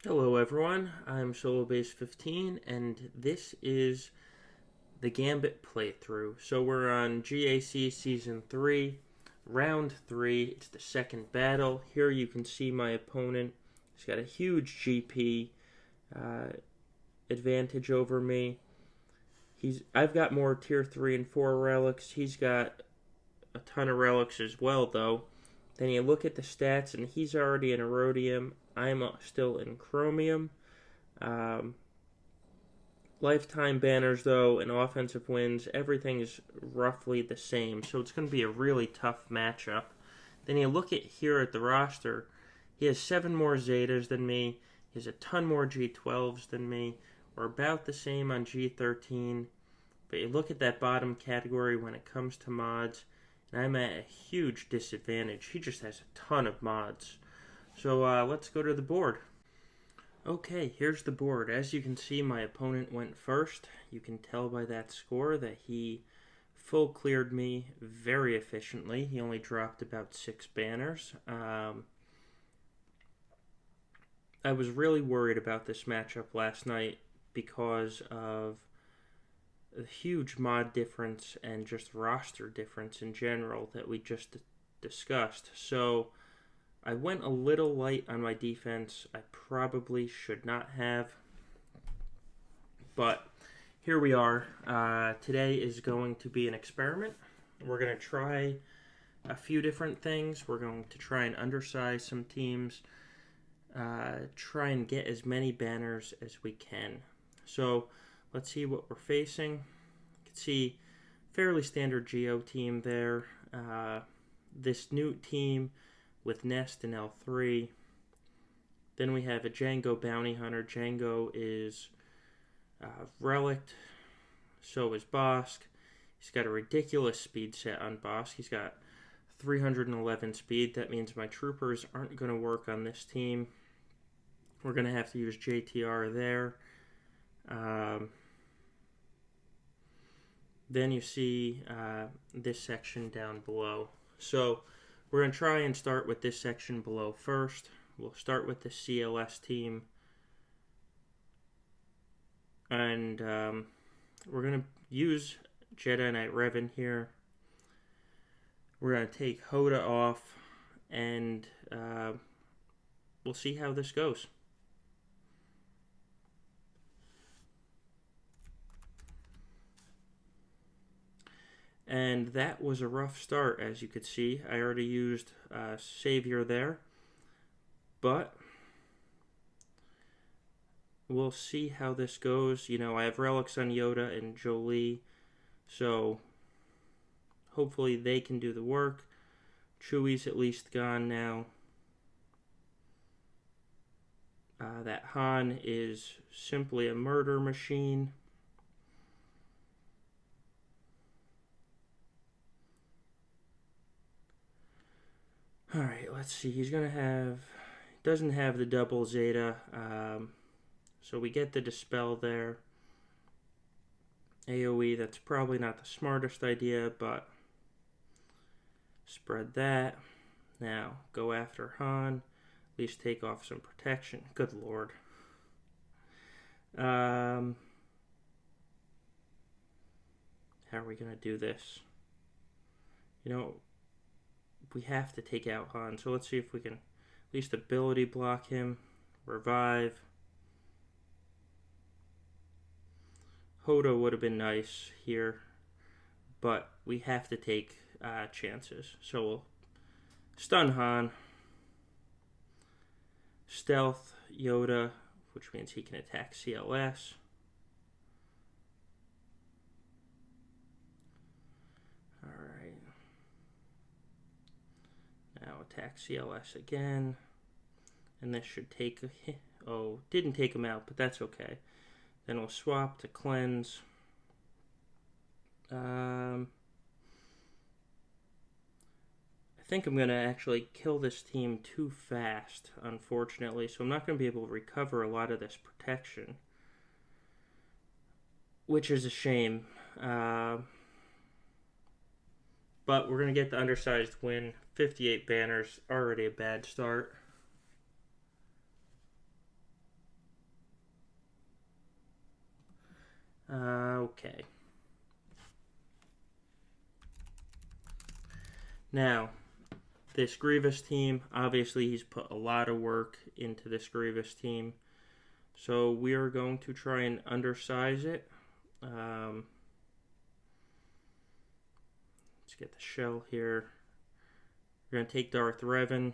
Hello everyone, I'm SoloBase15 and this is the Gambit playthrough. So we're on GAC Season 3, Round 3, it's the second battle. Here you can see my opponent. He's got a huge GP advantage over me. I've got more Tier 3 and 4 relics. He's got a ton of relics as well though. Then you look at the stats and he's already in Erodium. I'm still in Chromium. Um, Lifetime banners, though, and offensive wins, everything is roughly the same. So it's going to be a really tough matchup. Then you look at here at the roster. He has 7 more Zetas than me. He has a ton more G12s than me. We're about the same on G13. But you look at that bottom category when it comes to mods, and I'm at a huge disadvantage. He just has a ton of mods. So let's go to the board. Okay, here's the board. As you can see, my opponent went first. You can tell by that score that he full cleared me very efficiently. He only dropped about 6 banners. I was really worried about this matchup last night because of the huge mod difference and just roster difference in general that we just discussed. So I went a little light on my defense. I probably should not have. But here we are. Today is going to be an experiment. We're going to try a few different things. We're going to try and undersize some teams. Try and get as many banners as we can. So let's see what we're facing. You can see fairly standard Geo team there. This new team with Nest and L3. Then we have a Django Bounty Hunter. Django is Relict. So is Bosk. He's got a ridiculous speed set on Bosk. He's got 311 speed. That means my troopers aren't going to work on this team. We're going to have to use JTR there. Then you see this section down below. So we're going to try and start with this section below first. We'll start with the CLS team. And we're going to use Jedi Knight Revan here. We're going to take Hoda off, and we'll see how this goes. And that was a rough start, as you could see. I already used Savior there. But we'll see how this goes. You know, I have relics on Yoda and Jolie. So hopefully they can do the work. Chewie's at least gone now. That Han is simply a murder machine. Alright, let's see. He's going to have... Doesn't have the double Zeta. So we get the Dispel there. AoE, that's probably not the smartest idea, but spread that. Now, go after Han. At least take off some protection. Good lord. How are we going to do this? You know, we have to take out Han. So let's see if we can at least ability block him. Revive. Hoda would have been nice here, but we have to take chances. So we'll stun Han. Stealth Yoda, which means he can attack CLS. Alright. Now attack CLS again. And this should take... Oh, didn't take him out, but that's okay. Then we'll swap to cleanse. I think I'm going to actually kill this team too fast, unfortunately. So I'm not going to be able to recover a lot of this protection. Which is a shame. But we're going to get the undersized win. 58 banners, already a bad start. Okay. Now, this Grievous team, obviously he's put a lot of work into this Grievous team. So we are going to try and undersize it. Let's get the shell here. We're going to take Darth Revan.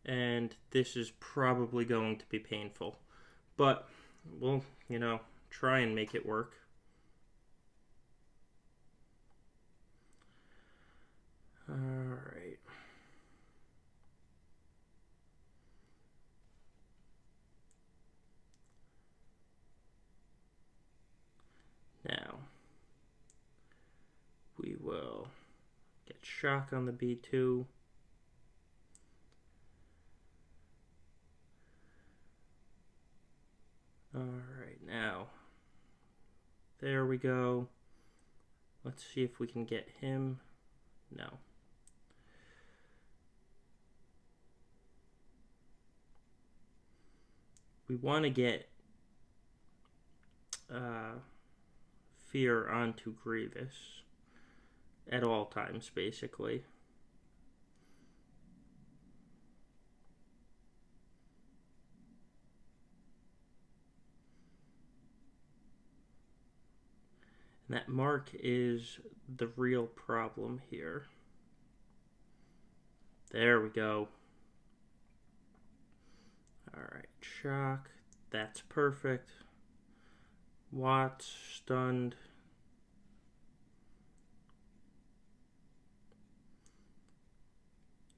And this is probably going to be painful. But we'll, try and make it work. Alright. Now, we will get shock on the B2. Alright, now, there we go. Let's see if we can get him. No. We want to get Fear onto Grievous at all times, basically. And that mark is the real problem here. There we go. Alright, shock. That's perfect. Watts, stunned.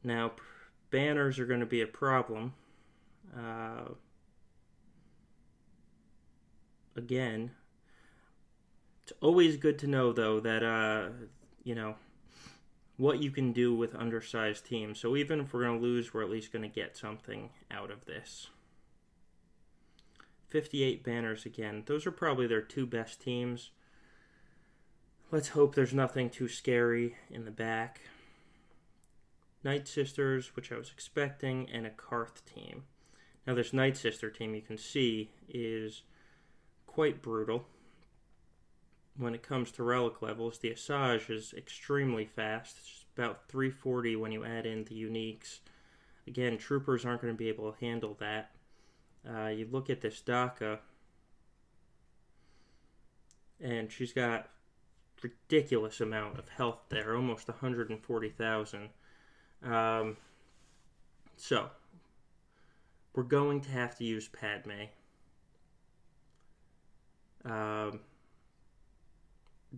Now, banners are going to be a problem. Again, it's always good to know, though, that, what you can do with undersized teams. So even if we're going to lose, we're at least going to get something out of this. 58 banners again. Those are probably their two best teams. Let's hope there's nothing too scary in the back. Night Sisters, which I was expecting, and a Karth team. Now this Night Sister team, you can see, is quite brutal. When it comes to relic levels, the Asajj is extremely fast. It's about 340 when you add in the uniques. Again, troopers aren't going to be able to handle that. You look at this Daka, and she's got ridiculous amount of health there, almost 140,000. So, we're going to have to use Padme.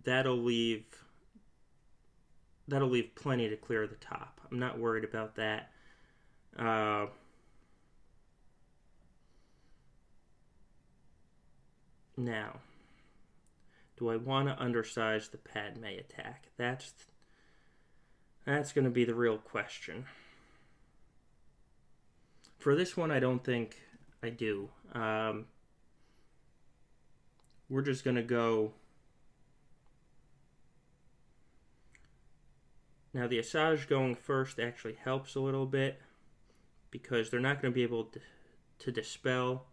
That'll leave plenty to clear the top. I'm not worried about that. Now, do I want to undersize the Padme attack? That's going to be the real question. For this one, I don't think I do. We're just going to go. Now, the Asajj going first actually helps a little bit because they're not going to be able to dispel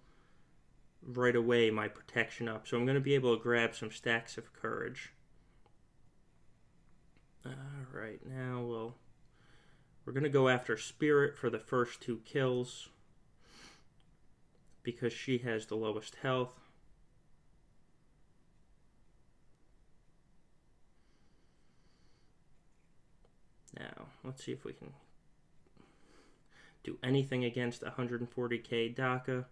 right away my protection up. So I'm going to be able to grab some stacks of courage. Alright, now we're going to go after Spirit for the first 2 kills because she has the lowest health. Now, let's see if we can do anything against 140k Daka.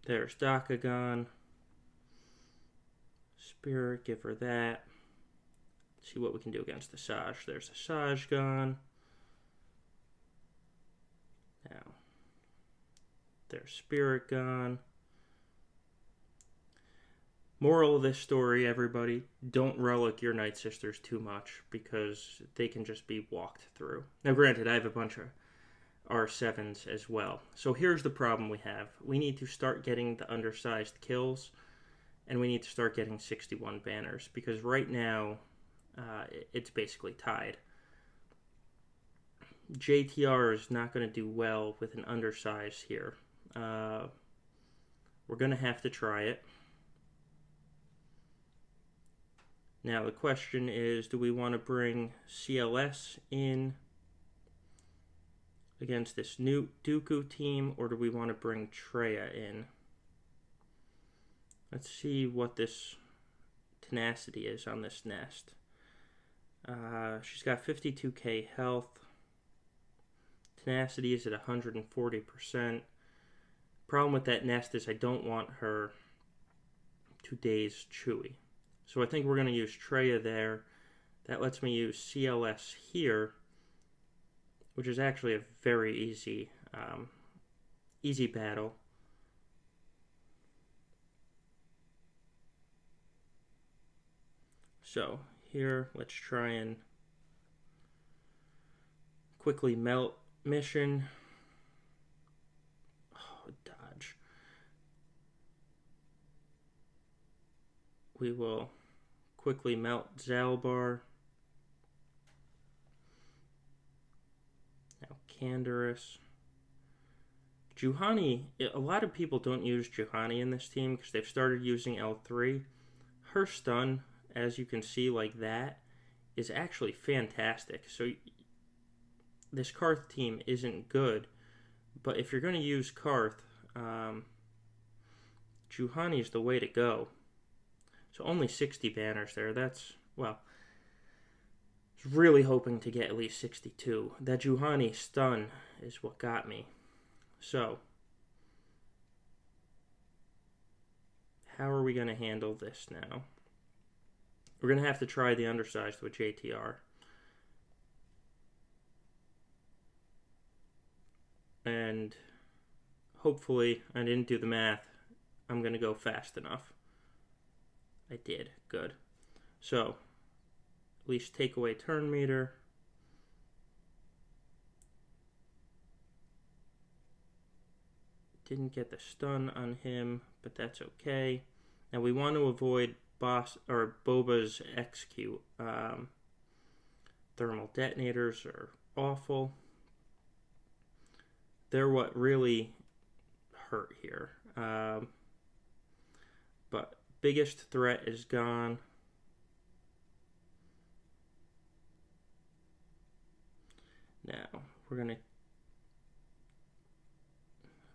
There's Daka gone. Spirit, give her that. See what we can do against the Asajj. There's Asajj gone. Now, there's Spirit gone. Moral of this story, everybody, don't relic your Night Sisters too much because they can just be walked through. Now, granted, I have a bunch of R7s as well. So here's the problem we have. We need to start getting the undersized kills, and we need to start getting 61 banners because right now it's basically tied. JTR is not going to do well with an undersize here. We're going to have to try it. Now the question is, do we want to bring CLS in against this new Dooku team, or do we want to bring Treya in? Let's see what this tenacity is on this nest. She's got 52k health. Tenacity is at 140%. Problem with that nest is I don't want her to daze Chewie. So I think we're going to use Treya there. That lets me use CLS here, which is actually a very easy battle. So here, let's try and quickly melt mission. Oh, dodge. We will quickly melt Zalbar. Now Canderous. Juhani, a lot of people don't use Juhani in this team because they've started using L3. Her stun, as you can see like that, is actually fantastic. So this Karth team isn't good, but if you're going to use Karth, Juhani is the way to go. So only 60 banners there. That's, well, I was really hoping to get at least 62. That Juhani stun is what got me. So, how are we going to handle this now? We're going to have to try the undersized with JTR. And hopefully, I didn't do the math, I'm going to go fast enough. I did. Good. So, at least take away turn meter. Didn't get the stun on him, but that's okay. Now we want to avoid Boba's execute. Thermal detonators are awful. They're what really hurt here. But biggest threat is gone. Now we're gonna,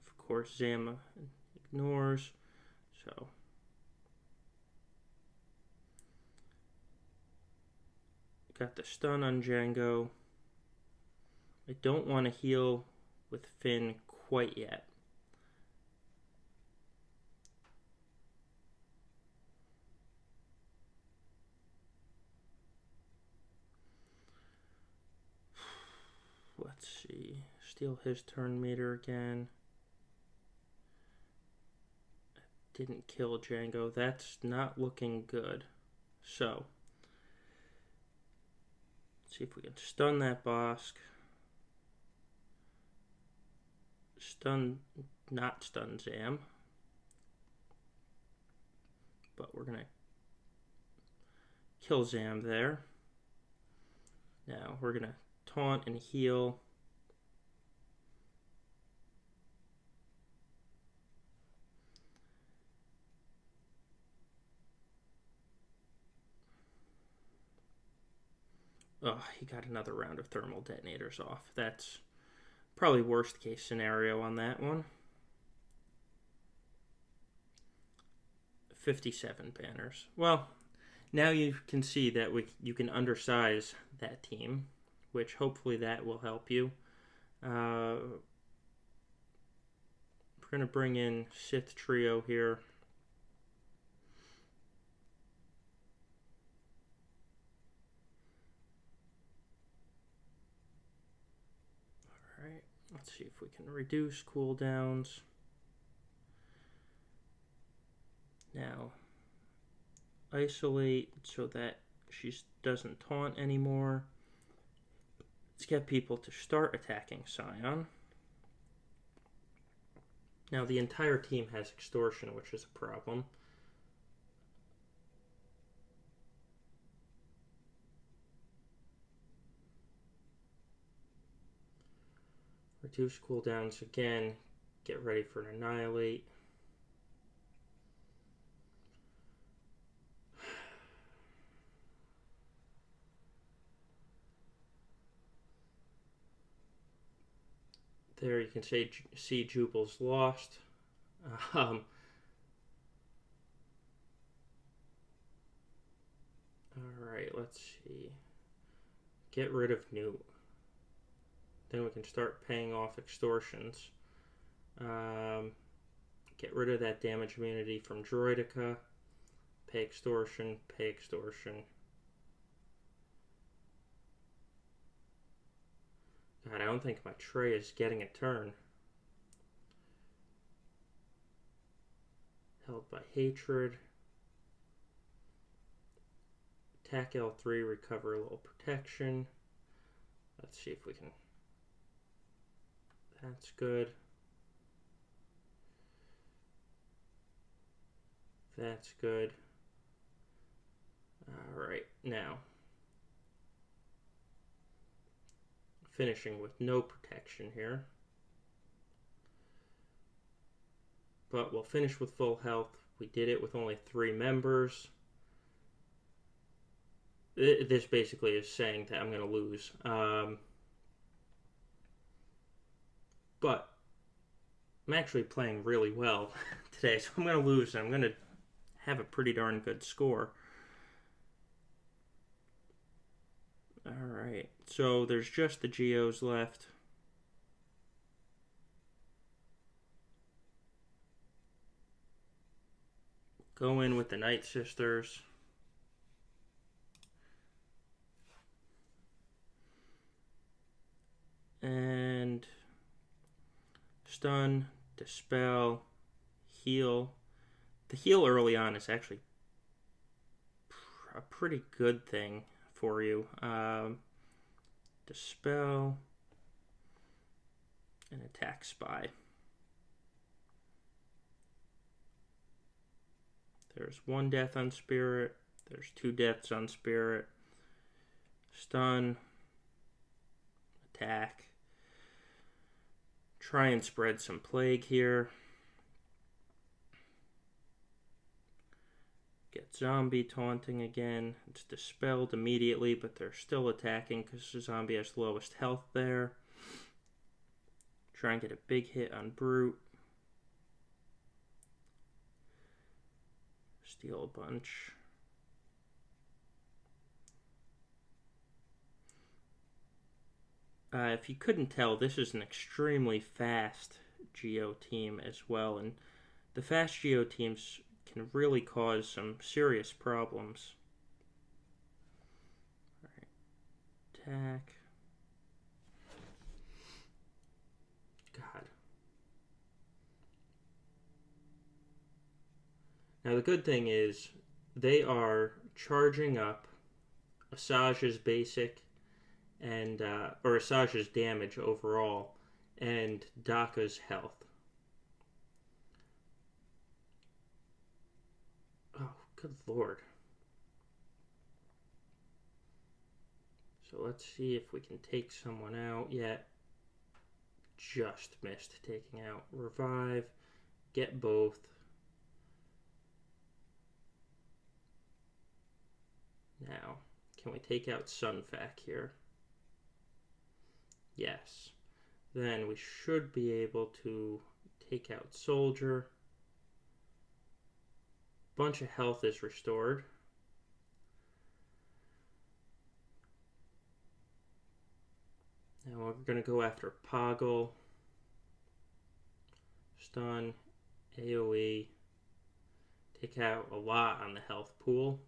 of course, Zama ignores, so got the stun on Django. I don't want to heal with Finn quite yet. Let's see. Steal his turn meter again. Didn't kill Django. That's not looking good. So, let's see if we can stun that Bosk. Not stun Zam. But we're going to kill Zam there. Now, we're going to taunt and heal. Oh, he got another round of thermal detonators off. That's probably worst case scenario on that one. 57 banners. Well, now you can see that you can undersize that team, which hopefully that will help you. We're going to bring in Sith Trio here. Alright, let's see if we can reduce cooldowns. Now, isolate so that she doesn't taunt anymore. Let's get people to start attacking Scion. Now the entire team has extortion, which is a problem. Reduce cooldowns again. Get ready for an Annihilate. There you can see Jubal's lost. Alright, let's see. Get rid of Newt. Then we can start paying off extortions. Get rid of that damage immunity from Droidica. Pay extortion, pay extortion. God, I don't think my Trey is getting a turn. Held by hatred. Attack L3, recover a little protection. Let's see if we can. That's good. That's good. Alright, now. Finishing with no protection here. But we'll finish with full health. We did it with only 3 members. This basically is saying that I'm going to lose. But I'm actually playing really well today, so I'm going to lose, and I'm going to have a pretty darn good score. Alright, so there's just the Geos left. Go in with the Night Sisters. And stun, dispel, heal. The heal early on is actually a pretty good thing for you. Dispel and attack spy. There's 1 death on Spirit. There's 2 deaths on Spirit. Stun. Attack. Try and spread some plague here. Get zombie taunting again. It's dispelled immediately, but they're still attacking because the zombie has the lowest health there. Try and get a big hit on Brute. Steal a bunch. If you couldn't tell, this is an extremely fast Geo team as well, and the fast Geo teams can really cause some serious problems. Alright, attack. God. Now the good thing is, they are charging up Asajj's basic, and or Asajj's damage overall, and Daka's health. Oh, good lord. So let's see if we can take someone out yet. Just missed taking out. Revive. Get both. Now, can we take out Sunfac here? Yes. Then we should be able to take out Soldier. Bunch of health is restored. Now we're going to go after Poggle. Stun. AoE. Take out a lot on the health pool.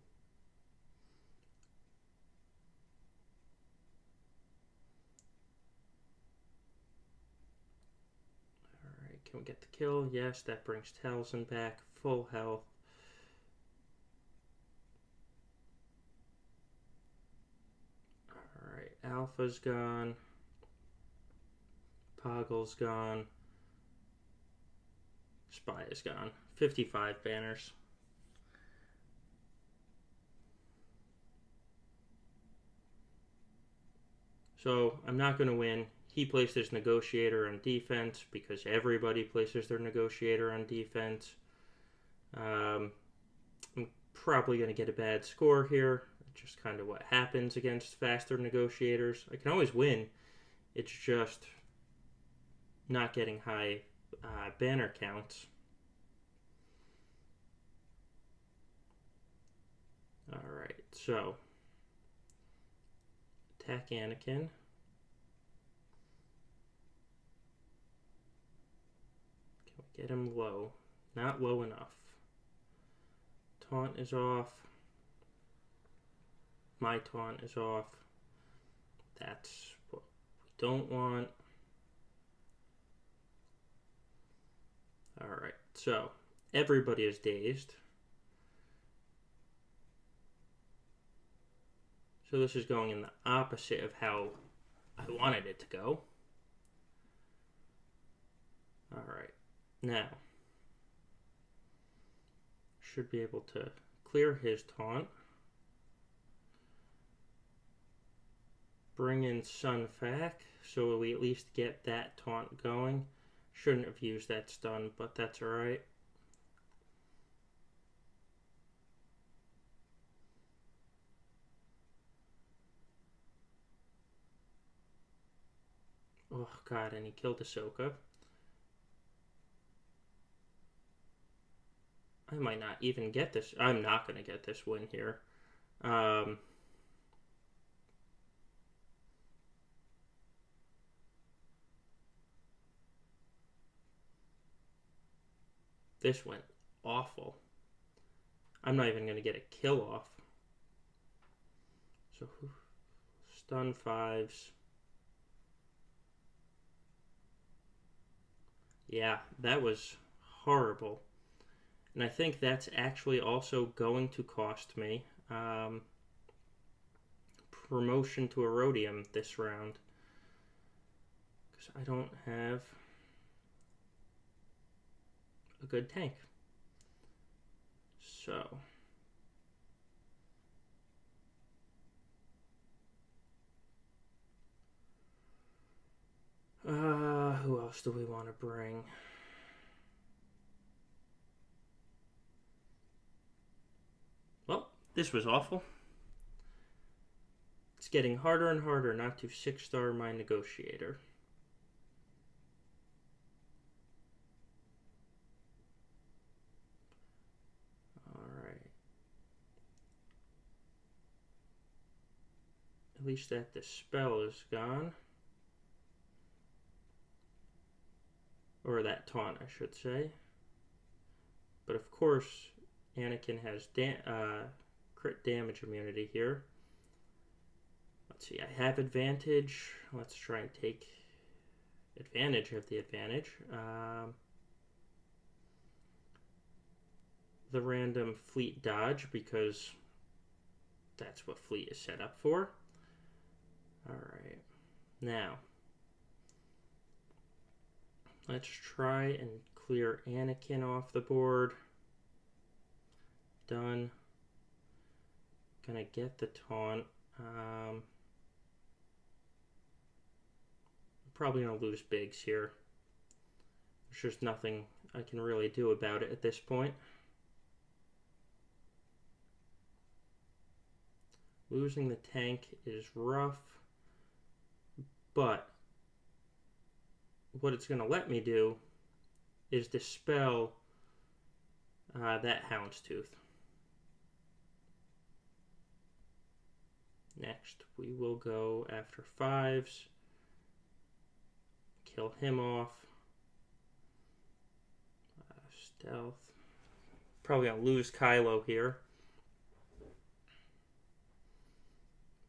Can we get the kill? Yes, that brings Talzin back. Full health. Alright, Alpha's gone. Poggle's gone. Spy is gone. 55 banners. So, I'm not going to win. he placed his negotiator on defense because everybody places their negotiator on defense. I'm probably going to get a bad score here. Just kind of what happens against faster negotiators. I can always win. It's just not getting high banner counts. Alright, so attack Anakin. Can we get him low? Not low enough. Taunt is off. My taunt is off. That's what we don't want. Alright, so everybody is dazed. So this is going in the opposite of how I wanted it to go. Alright, now should be able to clear his taunt. Bring in Sun Fac, so we at least get that taunt going. Shouldn't have used that stun, but that's alright. Oh god, and he killed Ahsoka. I might not even get this. I'm not going to get this win here. This went awful. I'm not even going to get a kill off. So, stun 5s. Yeah, that was horrible. And I think that's actually also going to cost me promotion to Erodium this round. Because I don't have a good tank. So who else do we want to bring? Well, this was awful. It's getting harder and harder not to 6-star my negotiator. Alright. At least that dispel is gone. Or that taunt, I should say. But of course, Anakin has crit damage immunity here. Let's see, I have advantage. Let's try and take advantage of the advantage. The random fleet dodge, because that's what fleet is set up for. Alright, now let's try and clear Anakin off the board. Done. Gonna get the taunt. I'm probably gonna lose Biggs here. There's just nothing I can really do about it at this point. Losing the tank is rough, but what it's going to let me do is dispel that Houndstooth. Next, we will go after 5s, kill him off. Stealth. Probably going to lose Kylo here.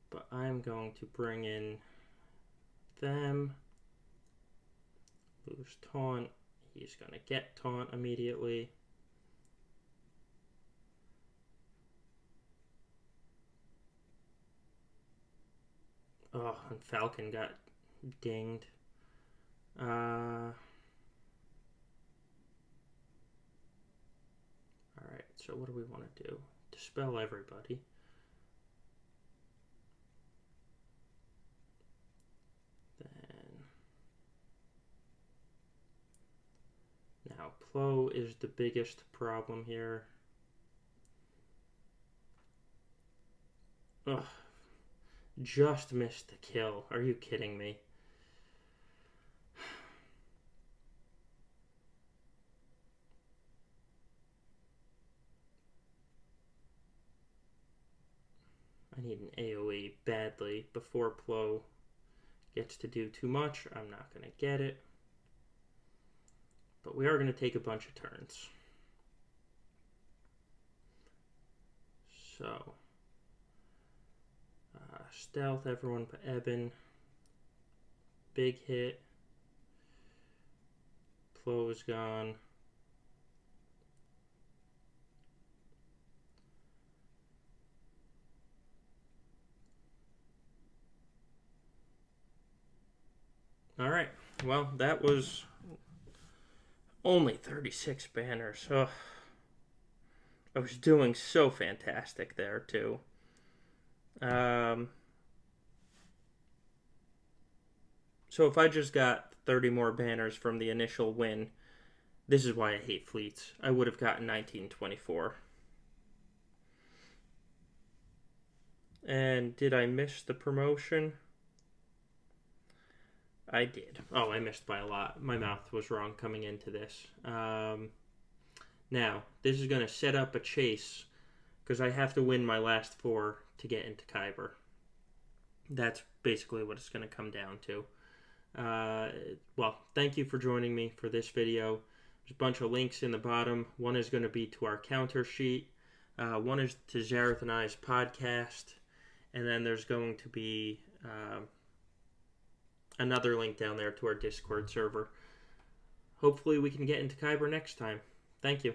But I'm going to bring in them. Lose taunt. He's going to get taunt immediately. Oh, and Falcon got dinged. Alright, so what do we want to do? Dispel everybody. Then Plo is the biggest problem here. Ugh. Just missed the kill. Are you kidding me? I need an AoE badly before Plo gets to do too much. I'm not going to get it. But we are going to take a bunch of turns. So, stealth, everyone but Eben. Big hit. Plo is gone. Alright, well, that was only 36 banners. Ugh. I was doing so fantastic there, too. So if I just got 30 more banners from the initial win, this is why I hate fleets. I would have gotten 1924. And did I miss the promotion? I did. Oh, I missed by a lot. My mouth was wrong coming into this. Now, this is going to set up a chase because I have to win my last 4 to get into Kyber. That's basically what it's going to come down to. Well, thank you for joining me for this video. There's a bunch of links in the bottom. One is going to be to our counter sheet. One is to Zareth and I's podcast. And then there's going to be another link down there to our Discord server. Hopefully we can get into Kyber next time. Thank you.